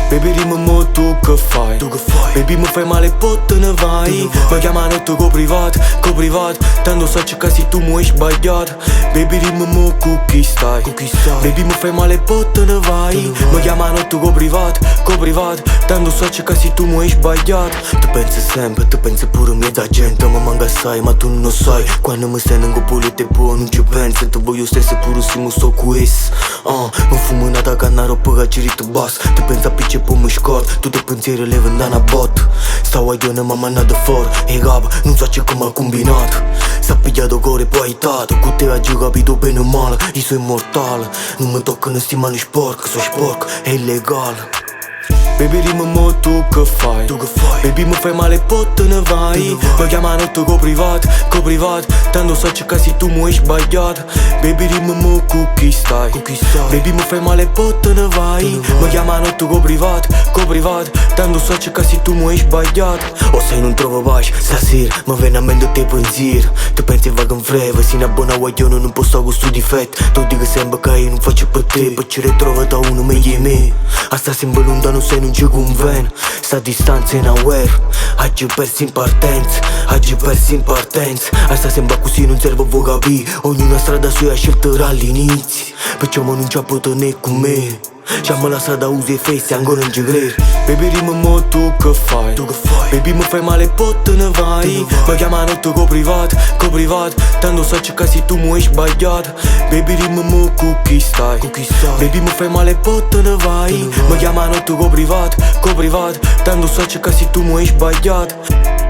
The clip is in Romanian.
Baby dimmi tu che fai? Baby mi fai male pot te ne vai. Mi chiamano tu co privat tanto so che se tu mi hai sbagliato. Baby dimmi cu chi stai? Baby mi fai male pot te ne vai. Mi chiamano tu co privat tanto so che se tu mi hai sbagliato. Tu pensi sempre, tu pensi pure mia da gente. Ma manca sai, ma tu non sai. Quando mi stai in pulite buono non ci pensi. Tu voglio stesse pure se mi sto cu es. Mi fumo nata canna roba che girito bass. Tu pensi a picce poi mi scordo. Tutte pensieri le vendano a bot. Stavo a io ma mandato fuori. E capo, non so c'è come ha combinato. S'ha pigliato cuore poi aiutato. Con te oggi ho capito bene o male. Io sono immortale. Non mi toccano sti mani sporche. Sono sporco, è illegale. Baby dimmi tu che fai? Baby mi fai male pot te ne vai. Mi chiamano tu co privat tanto so che se tu mi hai sbagliato. Baby dimmi cu chi stai? Baby mi fai male pot te ne vai. Mi chiamano tu co privat tanto so che se tu mi hai sbagliato. O se non trovo pace stasera mi viene a mente te pensieri. Tu pensi va che in freva si ne abbona guaglione non posso con sto difetto. Tu dico sempre che io non faccio per te. Poi ci ritrovo da uno meglio di me. A sta sempre lontano se non ci conviene. Sta distanza è una guerra. Oggi persi in partenza. A sta sempre così non serve a capire. Ognuna strada sua scelta all'inizio. Perciò non c'ha potuto né con me. C'amma la strada usi e fessi ancora non ci credo. Baby dimmi tu che fai? Baby mi fai male pot te ne vai. Mi chiamano tu co privat tanto so che se tu mi hai sbagliato. Baby dimmi cu chi stai? Baby mi fai male pot te ne vai. Mi chiamano tu co privat tanto so che se tu mi hai sbagliato.